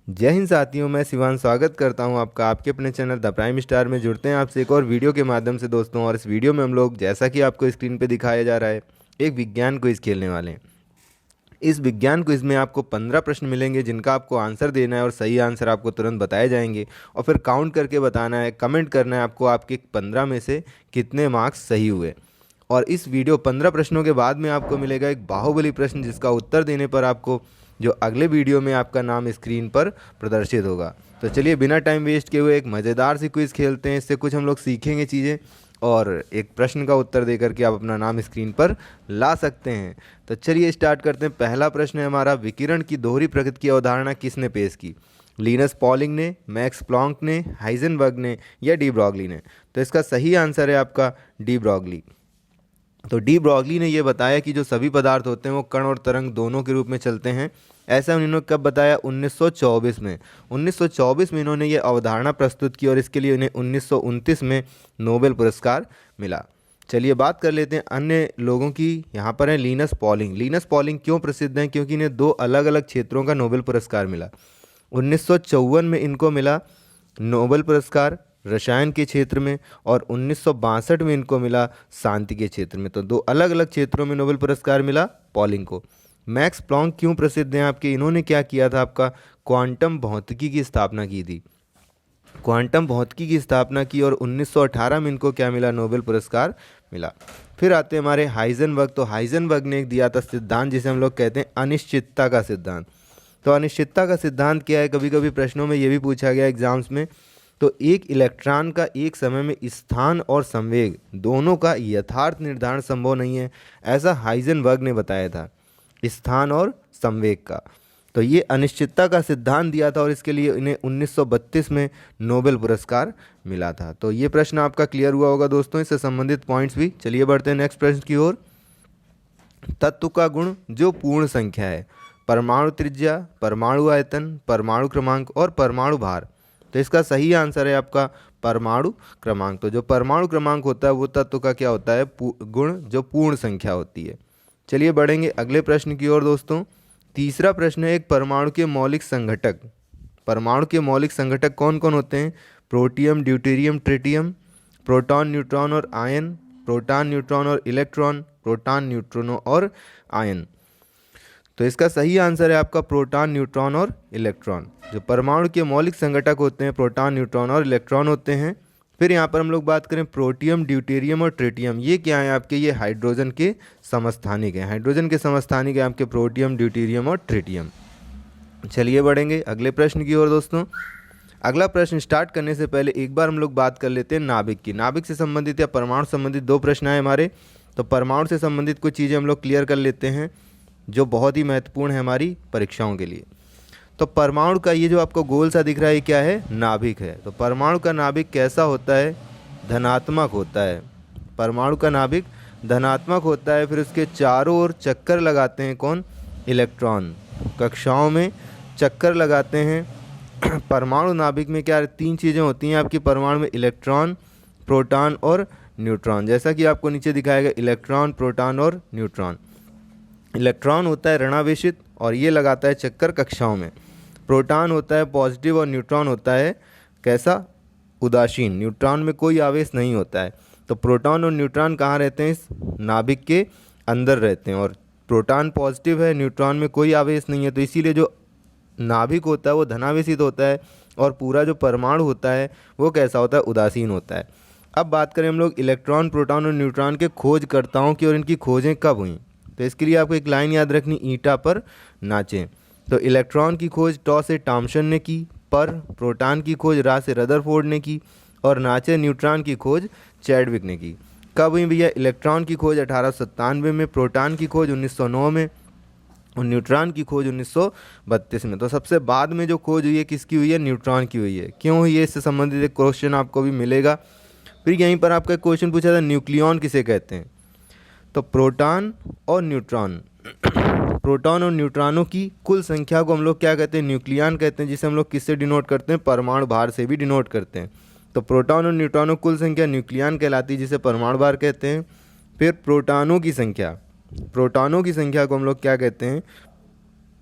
जय हिंद साथियों, मैं शिवान स्वागत करता हूं आपका आपके अपने चैनल द प्राइम स्टार में। जुड़ते हैं आपसे एक और वीडियो के माध्यम से दोस्तों। और इस वीडियो में हम लोग, जैसा कि आपको स्क्रीन पे दिखाया जा रहा है, एक विज्ञान क्विज खेलने वाले हैं। इस विज्ञान क्विज में आपको 15 प्रश्न मिलेंगे जिनका आपको आंसर देना है और सही आंसर आपको तुरंत बताए जाएंगे और फिर काउंट करके बताना है, कमेंट करना है आपको आपके 15 में से कितने मार्क्स सही हुए। और इस वीडियो 15 प्रश्नों के बाद में आपको मिलेगा एक बाहुबली प्रश्न, जिसका उत्तर देने पर आपको जो अगले वीडियो में आपका नाम स्क्रीन पर प्रदर्शित होगा। तो चलिए बिना टाइम वेस्ट किए हुए एक मज़ेदार सी क्विज़ खेलते हैं। इससे कुछ हम लोग सीखेंगे चीज़ें और एक प्रश्न का उत्तर देकर के आप अपना नाम स्क्रीन पर ला सकते हैं। तो चलिए स्टार्ट करते हैं। पहला प्रश्न है हमारा, विकिरण की दोहरी प्रकृति की अवधारणा किसने पेश की? लिनस पॉलिंग ने, मैक्स प्लॉन्क ने, हाइजेनबर्ग ने या डी ब्रॉगली ने? तो इसका सही आंसर है आपका डी ब्रॉगली। तो डी ब्रॉगली ने यह बताया कि जो सभी पदार्थ होते हैं वो कण और तरंग दोनों के रूप में चलते हैं। ऐसा उन्होंने कब बताया? 1924 में। 1924 में इन्होंने ये अवधारणा प्रस्तुत की और इसके लिए इन्हें 1929 में नोबेल पुरस्कार मिला। चलिए बात कर लेते हैं अन्य लोगों की। यहाँ पर है लिनस पॉलिंग। लिनस पॉलिंग क्यों प्रसिद्ध हैं? क्योंकि इन्हें 2 अलग अलग क्षेत्रों का नोबेल पुरस्कार मिला। 1954 में इनको मिला नोबेल पुरस्कार रसायन के क्षेत्र में और 1962 में इनको मिला शांति के क्षेत्र में। तो 2 अलग अलग क्षेत्रों में नोबेल पुरस्कार मिला पॉलिंग को। मैक्स प्लॉन्क क्यों प्रसिद्ध हैं आपके? इन्होंने क्या किया था आपका? क्वांटम भौतिकी की स्थापना की थी। क्वांटम भौतिकी की स्थापना की और 1918 में इनको क्या मिला? नोबेल पुरस्कार मिला। फिर आते हैं हमारे हाइजेनबर्ग। तो हाइजेनबर्ग ने एक दिया था सिद्धांत जिसे हम लोग कहते हैं अनिश्चितता का सिद्धांत। तो अनिश्चितता का सिद्धांत क्या है? कभी कभी प्रश्नों में ये भी पूछा गया एग्जाम्स में। तो एक इलेक्ट्रॉन का एक समय में स्थान और संवेग दोनों का यथार्थ निर्धारण संभव नहीं है, ऐसा हाइजेनबर्ग ने बताया था, स्थान और संवेग का। तो ये अनिश्चितता का सिद्धांत दिया था और इसके लिए इन्हें 1932 में नोबेल पुरस्कार मिला था। तो ये प्रश्न आपका क्लियर हुआ होगा दोस्तों, इससे संबंधित पॉइंट्स भी। चलिए बढ़ते हैं नेक्स्ट प्रश्न की ओर। तत्व का गुण जो पूर्ण संख्या है, परमाणु त्रिज्या, परमाणु आयतन, परमाणु क्रमांक और परमाणु भार? तो इसका सही आंसर है आपका परमाणु क्रमांक। तो जो परमाणु क्रमांक होता है वो तत्व का क्या होता है? गुण जो पूर्ण संख्या होती है। चलिए बढ़ेंगे अगले प्रश्न की ओर दोस्तों। तीसरा प्रश्न है, एक परमाणु के मौलिक संघटक। परमाणु के मौलिक संघटक कौन कौन होते हैं? Protium, deuterium, tritium, proton, neutron और आयन, प्रोटॉन, न्यूट्रॉन और इलेक्ट्रॉन, प्रोटॉन, न्यूट्रॉन और आयन? तो इसका सही आंसर है आपका प्रोटॉन, न्यूट्रॉन और इलेक्ट्रॉन। जो परमाणु के मौलिक संघटक होते हैं प्रोटॉन, न्यूट्रॉन और इलेक्ट्रॉन होते हैं। फिर यहाँ पर हम लोग बात करें प्रोटियम, ड्यूटेरियम और ट्रिटियम, ये क्या है आपके? ये हाइड्रोजन के समस्थानिक हैं। हाइड्रोजन के समस्थानिक हैं आपके प्रोटियम, ड्यूटेरियम और ट्रिटियम। चलिए बढ़ेंगे अगले प्रश्न की ओर दोस्तों। अगला प्रश्न स्टार्ट करने से पहले एक बार हम लोग बात कर लेते हैं नाभिक की। नाभिक से संबंधित या परमाणु संबंधित 2 प्रश्न आए हमारे। तो परमाणु से संबंधित कुछ चीज़ें हम लोग क्लियर कर लेते हैं जो बहुत ही महत्वपूर्ण है हमारी परीक्षाओं के लिए। तो परमाणु का ये जो आपको गोल सा दिख रहा है क्या है? नाभिक है। तो परमाणु का नाभिक कैसा होता है? धनात्मक होता है। परमाणु का नाभिक धनात्मक होता है। फिर उसके चारों ओर चक्कर लगाते हैं कौन? इलेक्ट्रॉन। कक्षाओं में चक्कर लगाते हैं। परमाणु नाभिक में क्या 3 चीज़ें होती हैं आपकी परमाणु में? इलेक्ट्रॉन, प्रोटॉन और न्यूट्रॉन। जैसा कि आपको नीचे दिखाया गया, इलेक्ट्रॉन, प्रोटॉन और न्यूट्रॉन। इलेक्ट्रॉन होता है ऋणावेशित और ये लगाता है चक्कर कक्षाओं में। प्रोटॉन होता है पॉजिटिव और न्यूट्रॉन होता है कैसा? उदासीन। न्यूट्रॉन में कोई आवेश नहीं होता है। तो प्रोटॉन और न्यूट्रॉन कहाँ रहते हैं? इस नाभिक के अंदर रहते हैं। और प्रोटॉन पॉजिटिव है, न्यूट्रॉन में कोई आवेश नहीं है, तो इसीलिए जो नाभिक होता है वो धनावेशित होता है और पूरा जो परमाणु होता है वो कैसा होता है? उदासीन होता है। अब बात करें हम लोग इलेक्ट्रॉन, प्रोटॉन और न्यूट्रॉन के खोजकर्ताओं की और इनकी खोजें कब हुई। तो इसके लिए आपको एक लाइन याद रखनी, ईंटा पर नाचें। तो इलेक्ट्रॉन की खोज टॉ से टॉमसन ने की, पर प्रोटॉन की खोज रा से रदरफोर्ड ने की और नाचे न्यूट्रॉन की खोज चैडविक ने की। कब हुई भैया? इलेक्ट्रॉन की खोज 1897 में, प्रोटॉन की खोज 1909 में और न्यूट्रॉन की खोज 1932 में। तो सबसे बाद में जो खोज हुई है किसकी हुई है? न्यूट्रॉन की हुई है। क्यों हुई है? इससे संबंधित एक क्वेश्चन आपको भी मिलेगा। फिर यहीं पर आपका क्वेश्चन पूछा था, न्यूक्लियॉन किसे कहते हैं? तो प्रोटॉन और न्यूट्रॉन, प्रोटॉन और न्यूट्रॉनों की कुल संख्या को हम लोग क्या कहते हैं? न्यूक्लियॉन कहते हैं, जिसे हम लोग किससे डिनोट करते हैं? परमाणु भार से भी डिनोट करते हैं। तो प्रोटॉन और न्यूट्रॉनों की कुल संख्या न्यूक्लियॉन कहलाती है, जिसे परमाणु भार कहते हैं। फिर प्रोटॉनों की संख्या को हम लोग क्या कहते हैं?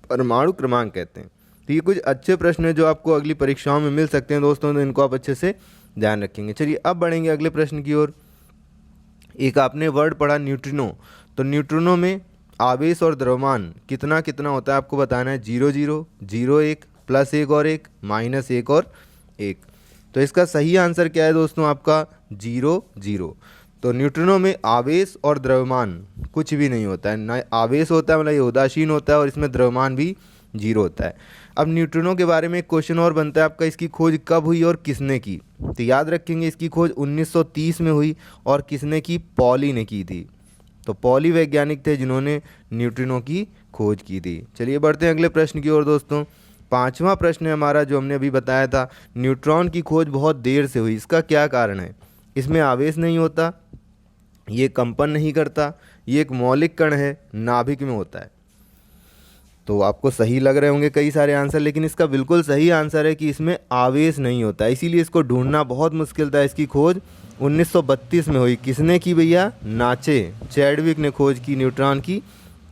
परमाणु क्रमांक कहते हैं। तो ये कुछ अच्छे प्रश्न हैं जो आपको अगली परीक्षाओं में मिल सकते हैं दोस्तों, तो इनको आप अच्छे से ध्यान रखेंगे। चलिए अब बढ़ेंगे अगले प्रश्न की ओर। एक आपने वर्ड पढ़ा न्यूट्रिनो, तो न्यूट्रिनो में आवेश और द्रव्यमान कितना कितना होता है आपको बताना है। 0 0 0 1 +1 और 1 -1 और 1। तो इसका सही आंसर क्या है दोस्तों आपका 0 0। तो न्यूट्रिनो में आवेश और द्रव्यमान कुछ भी नहीं होता है, ना आवेश होता है मतलब ये उदासीन होता है, और इसमें द्रव्यमान भी 0 होता है। अब न्यूट्रिनो के बारे में एक क्वेश्चन और बनता है आपका, इसकी खोज कब हुई और किसने की। तो याद रखेंगे इसकी खोज 1930 में हुई, और किसने की, पॉली ने की थी। तो पॉली वैज्ञानिक थे जिन्होंने न्यूट्रिनो की खोज की थी। चलिए बढ़ते हैं अगले प्रश्न की ओर दोस्तों। पांचवा प्रश्न है हमारा जो हमने अभी बताया था, न्यूट्रॉन की खोज बहुत देर से हुई, इसका क्या कारण है। इसमें आवेश नहीं होता, ये कंपन नहीं करता, ये एक मौलिक कण है, नाभिक में होता है। तो आपको सही लग रहे होंगे कई सारे आंसर, लेकिन इसका बिल्कुल सही आंसर है कि इसमें आवेश नहीं होता, इसीलिए इसको ढूंढना बहुत मुश्किल था। इसकी खोज 1932 में हुई। किसने की भैया, नाचे चैडविक ने खोज की न्यूट्रॉन की,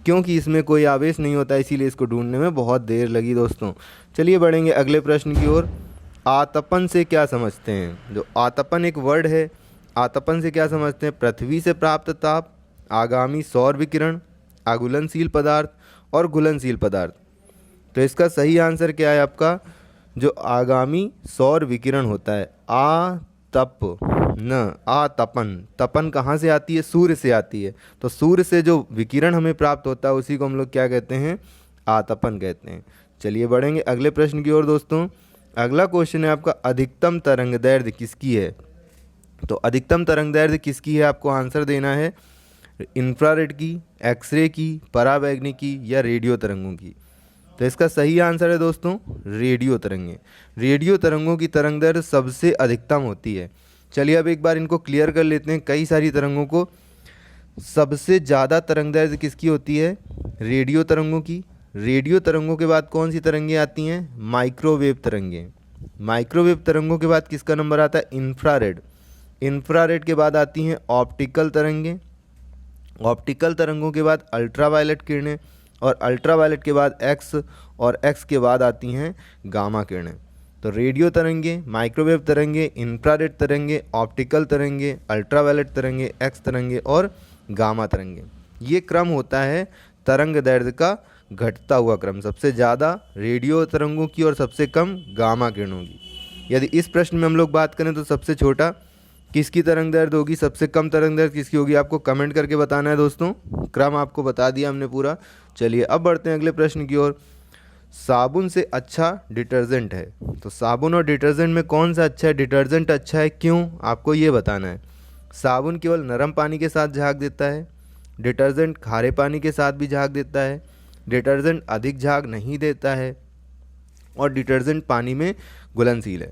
क्योंकि इसमें कोई आवेश नहीं होता, इसीलिए इसको ढूंढने में बहुत देर लगी दोस्तों। चलिए बढ़ेंगे अगले प्रश्न की ओर। आतपन से क्या समझते हैं। जो आतपन एक वर्ड है, आतपन से क्या समझते हैं, पृथ्वी से प्राप्त ताप, आगामी सौर विकिरण, आघुलनशील पदार्थ और घुलनशील पदार्थ। तो इसका सही आंसर क्या है आपका, जो आगामी सौर विकिरण होता है। आतपन, तपन कहाँ से आती है, सूर्य से आती है। तो सूर्य से जो विकिरण हमें प्राप्त होता है उसी को हम लोग क्या कहते हैं, आतपन कहते हैं। चलिए बढ़ेंगे अगले प्रश्न की ओर दोस्तों। अगला क्वेश्चन है आपका, अधिकतम तरंगदैर्घ्य किसकी है। तो अधिकतम तरंगदैर्घ्य किसकी है आपको आंसर देना है, इंफ्रारेड की, एक्सरे की, पराबैंगनी की या रेडियो तरंगों की। तो इसका सही आंसर है दोस्तों रेडियो तरंगें। रेडियो तरंगों की तरंगदैर्घ्य सबसे अधिकतम होती है। चलिए अब एक बार इनको क्लियर कर लेते हैं, कई सारी तरंगों को। सबसे ज़्यादा तरंगदैर्घ्य किसकी होती है, रेडियो तरंगों की। रेडियो तरंगों के बाद कौन सी तरंगें आती हैं, माइक्रोवेव तरंगें। माइक्रोवेव तरंगों के बाद किसका नंबर आता है, इंफ्रारेड। इंफ्रारेड के बाद आती हैं ऑप्टिकल तरंगें। ऑप्टिकल तरंगों के बाद अल्ट्रावायलेट किरणें, और अल्ट्रावायलेट के बाद एक्स, और एक्स के बाद आती हैं गामा किरणें। तो रेडियो तरंगें, माइक्रोवेव तरंगें, इंफ्रारेड तरंगें, ऑप्टिकल तरंगें, अल्ट्रावायलेट तरंगें, एक्स तरंगें और गामा तरंगें। ये क्रम होता है तरंगदैर्घ्य का घटता हुआ क्रम, सबसे ज़्यादा रेडियो तरंगों की और सबसे कम गामा किरणों की। यदि इस प्रश्न में हम लोग बात करें तो सबसे छोटा किसकी तरंगदैर्घ्य होगी, सबसे कम तरंगदैर्घ्य किसकी होगी, आपको कमेंट करके बताना है दोस्तों। क्रम आपको बता दिया हमने पूरा। चलिए अब बढ़ते हैं अगले प्रश्न की ओर। साबुन से अच्छा डिटर्जेंट है। तो साबुन और डिटर्जेंट में कौन सा अच्छा है, डिटर्जेंट अच्छा है, क्यों, आपको ये बताना है। साबुन केवल नरम पानी के साथ झाग देता है, डिटर्जेंट खारे पानी के साथ भी झाग देता है, डिटर्जेंट अधिक झाग नहीं देता है, और डिटर्जेंट पानी में घुलनशील है।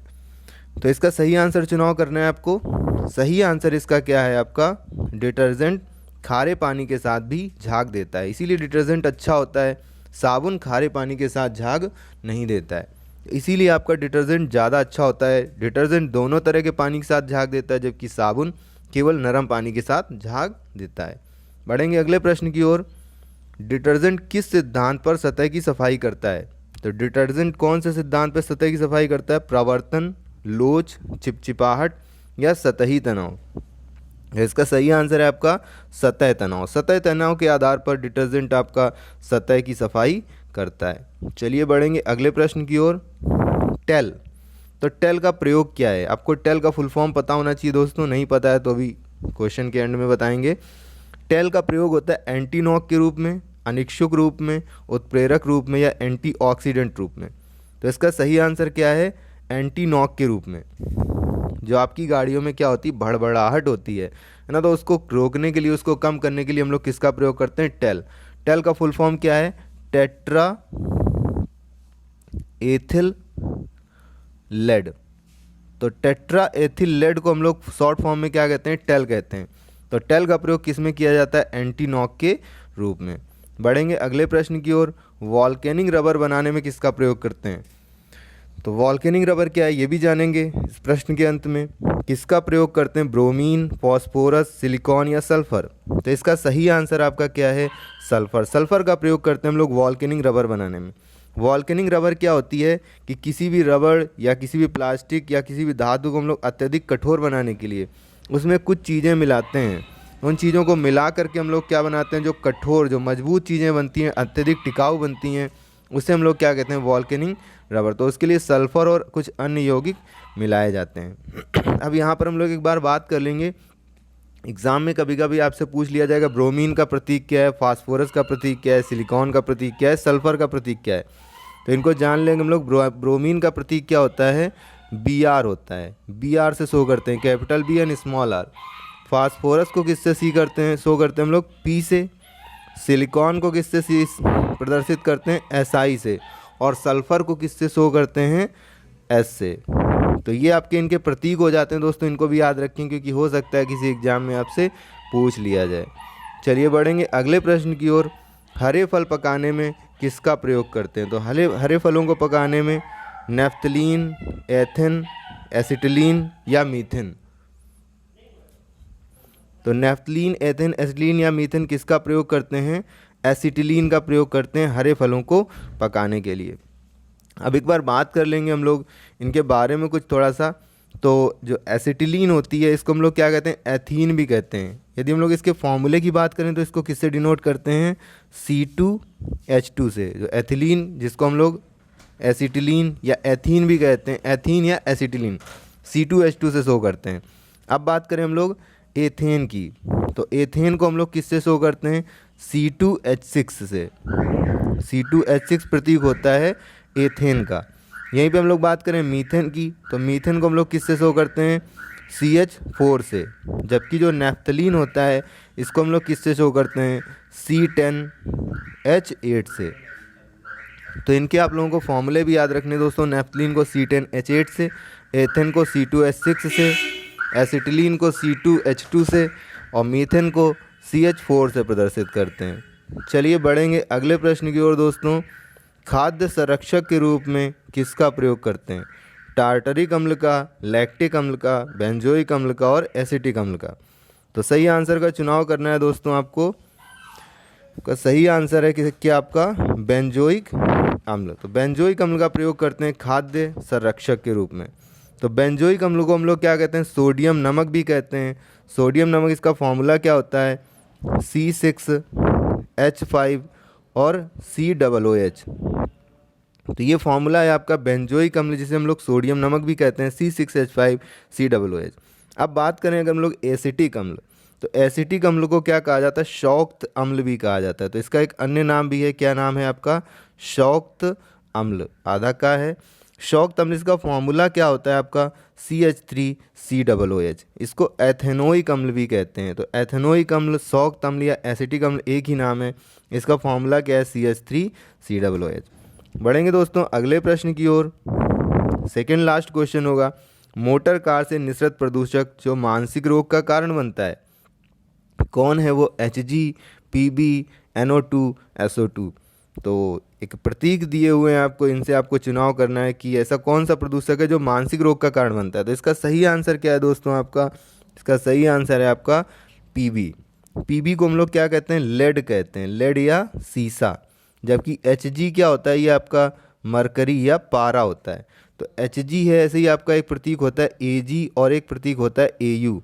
तो इसका सही आंसर चुनाव करना है आपको। सही आंसर इसका क्या है आपका, डिटर्जेंट खारे पानी के साथ भी झाग देता है, इसीलिए डिटर्जेंट अच्छा होता है। साबुन खारे पानी के साथ झाग नहीं देता है, इसीलिए आपका डिटर्जेंट ज़्यादा अच्छा होता है। डिटर्जेंट दोनों तरह के पानी के साथ झाग देता है, जबकि साबुन केवल नरम पानी के साथ झाग देता है। बढ़ेंगे अगले प्रश्न की ओर। डिटर्जेंट किस सिद्धांत पर सतह की सफाई करता है। तो डिटर्जेंट कौन से सिद्धांत पर सतह की सफाई करता है, प्रवर्तन, लोच, चिपचिपाहट या सतही तनाव। इसका सही आंसर है आपका सतह तनाव। सतह तनाव के आधार पर डिटर्जेंट आपका सतह की सफाई करता है। चलिए बढ़ेंगे अगले प्रश्न की ओर। टेल, तो टेल का प्रयोग क्या है, आपको टेल का फुल फॉर्म पता होना चाहिए दोस्तों, नहीं पता है तो अभी क्वेश्चन के एंड में बताएंगे। टेल का प्रयोग होता है एंटी नॉक के रूप में, अनिच्छुक रूप में, उत्प्रेरक रूप में या एंटीऑक्सीडेंट रूप में। तो इसका सही आंसर क्या है, एंटी नॉक के रूप में। जो आपकी गाड़ियों में क्या होती है, भड़बड़ाहट होती है ना, तो उसको रोकने के लिए, उसको कम करने के लिए हम लोग किसका प्रयोग करते हैं, टेल। टेल का फुल फॉर्म क्या है, टेट्रा एथिल लेड। तो टेट्रा एथिल लेड को हम लोग शॉर्ट फॉर्म में क्या कहते हैं, टेल कहते हैं। तो टेल का प्रयोग किस में किया जाता है, एंटी नॉक के रूप में। बढ़ेंगे अगले प्रश्न की ओर। वॉल्केनिक रबर बनाने में किसका प्रयोग करते हैं। तो वॉल्केनिक रबर क्या है ये भी जानेंगे इस प्रश्न के अंत में। किसका प्रयोग करते हैं, ब्रोमीन, फॉस्फोरस, सिलिकॉन या सल्फर। तो इसका सही आंसर आपका क्या है, सल्फर। सल्फर का प्रयोग करते हैं हम लोग वॉल्केनिक रबर बनाने में। वॉल्केनिक रबर क्या होती है कि किसी भी रबड़ या किसी भी प्लास्टिक या किसी भी धातु को हम लोग अत्यधिक कठोर बनाने के लिए उसमें कुछ चीज़ें मिलाते हैं। उन चीज़ों को मिला करके हम लोग क्या बनाते हैं, जो कठोर जो मजबूत चीज़ें बनती हैं, अत्यधिक टिकाऊ बनती हैं, उसे हम लोग क्या कहते हैं, वॉल्केनिक रबर। तो उसके लिए सल्फ़र और कुछ अन्य यौगिक मिलाए जाते हैं। अब यहाँ पर हम लोग एक बार बात कर लेंगे, एग्ज़ाम में कभी कभी आपसे पूछ लिया जाएगा ब्रोमीन का प्रतीक क्या है, फास्फोरस का प्रतीक क्या है, सिलिकॉन का प्रतीक क्या है, सल्फ़र का प्रतीक क्या है। तो इनको जान लेंगे हम लोग। ब्रोमीन का प्रतीक क्या होता है, Br होता है। Br से शो करते हैं, capital B and small R. Phosphorus को किससे सी करते हैं, शो करते हैं हम लोग P से। सिलिकॉन को किससे सी प्रदर्शित करते हैं, Si से। और सल्फ़र को किससे शो करते हैं, S से। तो ये आपके इनके प्रतीक हो जाते हैं दोस्तों, इनको भी याद रखें क्योंकि हो सकता है किसी एग्जाम में आपसे पूछ लिया जाए। चलिए बढ़ेंगे अगले प्रश्न की ओर। हरे फल पकाने में किसका प्रयोग करते हैं। तो हरे फलों को पकाने में नेफ्थलीन, एथेन, एसिटिलीन या मीथेन। तो नेफ्थलीन, एथेन, एसिटिलीन या मीथेन किसका प्रयोग करते हैं, एसिटिलीन का प्रयोग करते हैं हरे फलों को पकाने के लिए। अब एक बार बात कर लेंगे हम लोग इनके बारे में कुछ थोड़ा सा। तो जो एसिटिलीन होती है इसको हम लोग क्या कहते हैं, एथीन भी कहते हैं। यदि हम लोग इसके फॉर्मूले की बात करें तो इसको किससे डिनोट करते हैं, C2H2 से। जो एथिलीन जिसको हम लोग एसिटिलीन या एथीन भी कहते हैं, एथीन या एसिटिलीन, C2H2 से शो करते हैं। अब बात करें हम लोग एथेन की, तो एथेन को हम लोग किससे शो करते हैं, C2H6 से। C2H6 प्रतीक होता है एथेन का। यहीं पे हम लोग बात करें मीथेन की, तो मीथेन को हम लोग किससे शो करते हैं, CH4 से। जबकि जो नेफ्थलीन होता है इसको हम लोग किससे शो करते हैं, C10H8 से। तो इनके आप लोगों को फॉर्मूले भी याद रखने दोस्तों। नेफ्थलीन को C10H8 से, एथेन को C2H6 से, एसिटिलीन को C2H2 से और मीथेन को CH4 से प्रदर्शित करते हैं। चलिए बढ़ेंगे अगले प्रश्न की ओर दोस्तों। खाद्य संरक्षक के रूप में किसका प्रयोग करते हैं, टार्टरिक अम्ल का, लैक्टिक अम्ल का, बेंजोइक अम्ल का और एसिटिक अम्ल का। तो सही आंसर का चुनाव करना है दोस्तों आपको। का सही आंसर है कि क्या आपका बेंजोइक अम्ल। तो बेंजोइक अम्ल का प्रयोग करते हैं खाद्य संरक्षक के रूप में। तो बेंजोइक अम्ल को हम लोग क्या कहते हैं, सोडियम नमक भी कहते हैं। सोडियम नमक इसका फॉर्मूला क्या होता है, C6H5 और COOH। तो ये फॉर्मूला है आपका बेंजोइक अम्ल जिसे हम लोग सोडियम नमक भी कहते हैं, C6H5 COOH। अब बात करें अगर हम लोग एसिटिक अम्ल, तो एसिटिक अम्ल को क्या कहा जाता है, शौक्त अम्ल भी कहा जाता है। तो इसका एक अन्य नाम भी है, क्या नाम है आपका, शौक्त अम्ल। आधा का है शौक्त अम्ल। इसका फॉर्मूला क्या होता है आपका, CH3COOH। इसको एथेनोइक अम्ल भी कहते हैं। तो एथेनोइक अम्ल, शौक्त अम्ल या एसिटिक अम्ल एक ही नाम है। इसका फॉर्मूला क्या है, CH3COOH। बढ़ेंगे दोस्तों अगले प्रश्न की ओर। सेकेंड लास्ट क्वेश्चन होगा, मोटर कार से निसृत प्रदूषक जो मानसिक रोग का कारण बनता है कौन है वो, Hg, Pb, NO2, SO2। तो एक प्रतीक दिए हुए हैं आपको, इनसे आपको चुनाव करना है कि ऐसा कौन सा प्रदूषक है जो मानसिक रोग का कारण बनता है। तो इसका सही आंसर क्या है दोस्तों आपका, इसका सही आंसर है आपका Pb। Pb को हम लोग क्या कहते हैं, लेड कहते हैं, लेड या सीसा। जबकि Hg क्या होता है, ये आपका मरकरी या पारा होता है। तो Hg है, ऐसे ही आपका एक प्रतीक होता है Ag और एक प्रतीक होता है Au।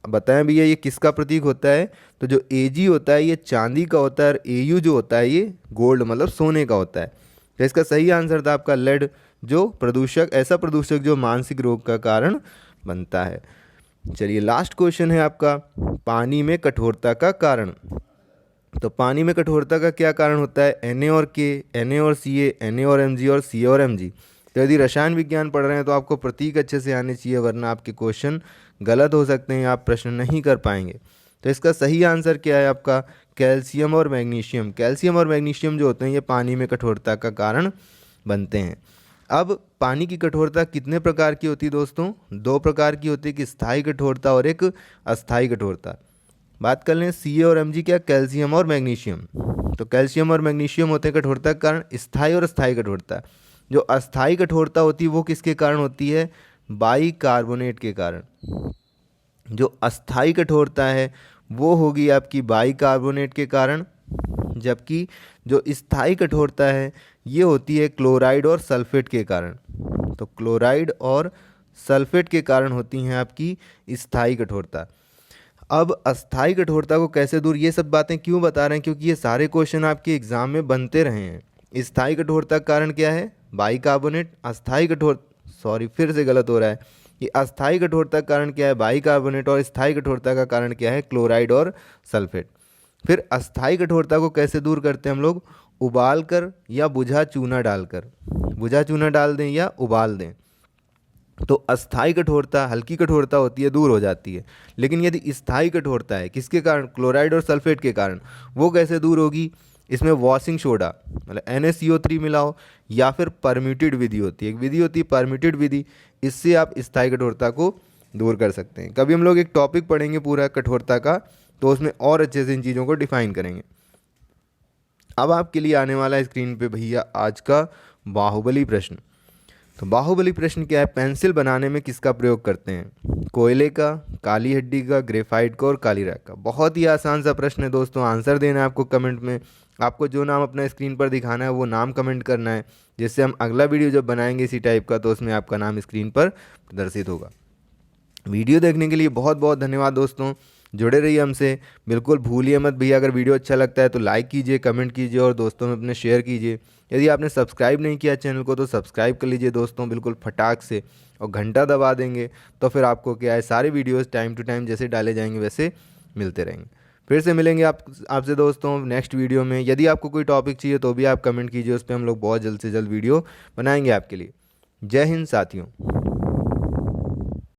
बताएं भैया ये किसका प्रतीक होता है, तो जो Ag होता है ये चांदी का होता है और Au जो होता है ये गोल्ड मतलब सोने का होता है। तो इसका सही आंसर था आपका लेड, जो प्रदूषक, ऐसा प्रदूषक जो मानसिक रोग का कारण बनता है। चलिए लास्ट क्वेश्चन है आपका, पानी में कठोरता का कारण। तो पानी में कठोरता का क्या कारण होता है, Na और K, Na और Ca, Na और Mg और Ca और Mg। तो यदि रसायन विज्ञान पढ़ रहे हैं तो आपको प्रतीक अच्छे से आने चाहिए, वरना आपके क्वेश्चन गलत हो सकते हैं, आप प्रश्न नहीं कर पाएंगे। तो इसका सही आंसर क्या है आपका, कैल्शियम और मैग्नीशियम। कैल्शियम और मैग्नीशियम जो होते हैं ये पानी में कठोरता का कारण बनते हैं। अब पानी की कठोरता कितने प्रकार की होती है दोस्तों, दो प्रकार की होती है, कि स्थायी कठोरता और एक अस्थायी कठोरता। बात कर लें Ca और Mg क्या, कैल्शियम और मैग्नीशियम। तो कैल्शियम और मैग्नीशियम होते हैं कठोरता के कारण, स्थायी और अस्थायी कठोरता। जो अस्थायी कठोरता होती है वो किसके कारण होती है, बाइकार्बोनेट के कारण। जो अस्थायी कठोरता है वो होगी आपकी बाइकार्बोनेट के कारण। जबकि जो स्थायी कठोरता है ये होती है क्लोराइड और सल्फेट के कारण। तो क्लोराइड और सल्फेट के कारण होती हैं आपकी स्थायी कठोरता। अब अस्थायी कठोरता को कैसे दूर, ये सब बातें क्यों बता रहे हैं, क्योंकि ये सारे क्वेश्चन आपके एग्जाम में बनते रहे हैं। स्थायी कठोरता का कारण क्या है, बाइकार्बोनेट। अस्थायी कठोर फिर से गलत हो रहा है कि अस्थायी कठोरता का कारण क्या है, बाइकार्बोनेट, और स्थायी कठोरता का कारण क्या है, क्लोराइड और सल्फेट। फिर अस्थायी कठोरता को कैसे दूर करते हैं हम लोग, उबाल कर या बुझा चूना डालकर। बुझा चूना डाल दें या उबाल दें तो अस्थायी कठोरता, हल्की कठोरता होती है, दूर हो जाती है। लेकिन यदि स्थायी कठोरता है, किसके कारण, क्लोराइड और सल्फेट के कारण, वो कैसे दूर होगी, इसमें वॉशिंग सोडा मतलब NaCO3 मिलाओ, या फिर परम्यूटेड विधि होती है, एक विधि होती है परम्यूटेड विधि, इससे आप स्थायी कठोरता को दूर कर सकते हैं। कभी हम लोग एक टॉपिक पढ़ेंगे पूरा कठोरता का, तो उसमें और अच्छे से इन चीज़ों को डिफाइन करेंगे। अब आपके लिए आने वाला है स्क्रीन पे भैया आज का बाहुबली प्रश्न। तो बाहुबली प्रश्न क्या है, पेंसिल बनाने में किसका प्रयोग करते हैं, कोयले का, काली हड्डी का, ग्रेफाइट का और काली राख का। बहुत ही आसान सा प्रश्न है दोस्तों, आंसर देना है आपको कमेंट में। आपको जो नाम अपना स्क्रीन पर दिखाना है वो नाम कमेंट करना है, जिससे हम अगला वीडियो जब बनाएंगे इसी टाइप का तो उसमें आपका नाम स्क्रीन पर प्रदर्शित होगा। वीडियो देखने के लिए बहुत बहुत धन्यवाद दोस्तों, जुड़े रहिए हमसे, बिल्कुल भूलिए मत भैया। अगर वीडियो अच्छा लगता है तो लाइक कीजिए, कमेंट कीजिए और दोस्तों में अपने शेयर कीजिए। यदि आपने सब्सक्राइब नहीं किया चैनल को तो सब्सक्राइब कर लीजिए दोस्तों, बिल्कुल फटाक से, और घंटा दबा देंगे तो फिर आपको क्या है, सारे वीडियोस टाइम टू टाइम जैसे डाले जाएंगे वैसे मिलते रहेंगे। फिर से मिलेंगे आपसे दोस्तों नेक्स्ट वीडियो में। यदि आपको कोई टॉपिक चाहिए तो भी आप कमेंट कीजिए, उस पर हम लोग बहुत जल्द से जल्द वीडियो बनाएंगे आपके लिए। जय हिंद साथियों।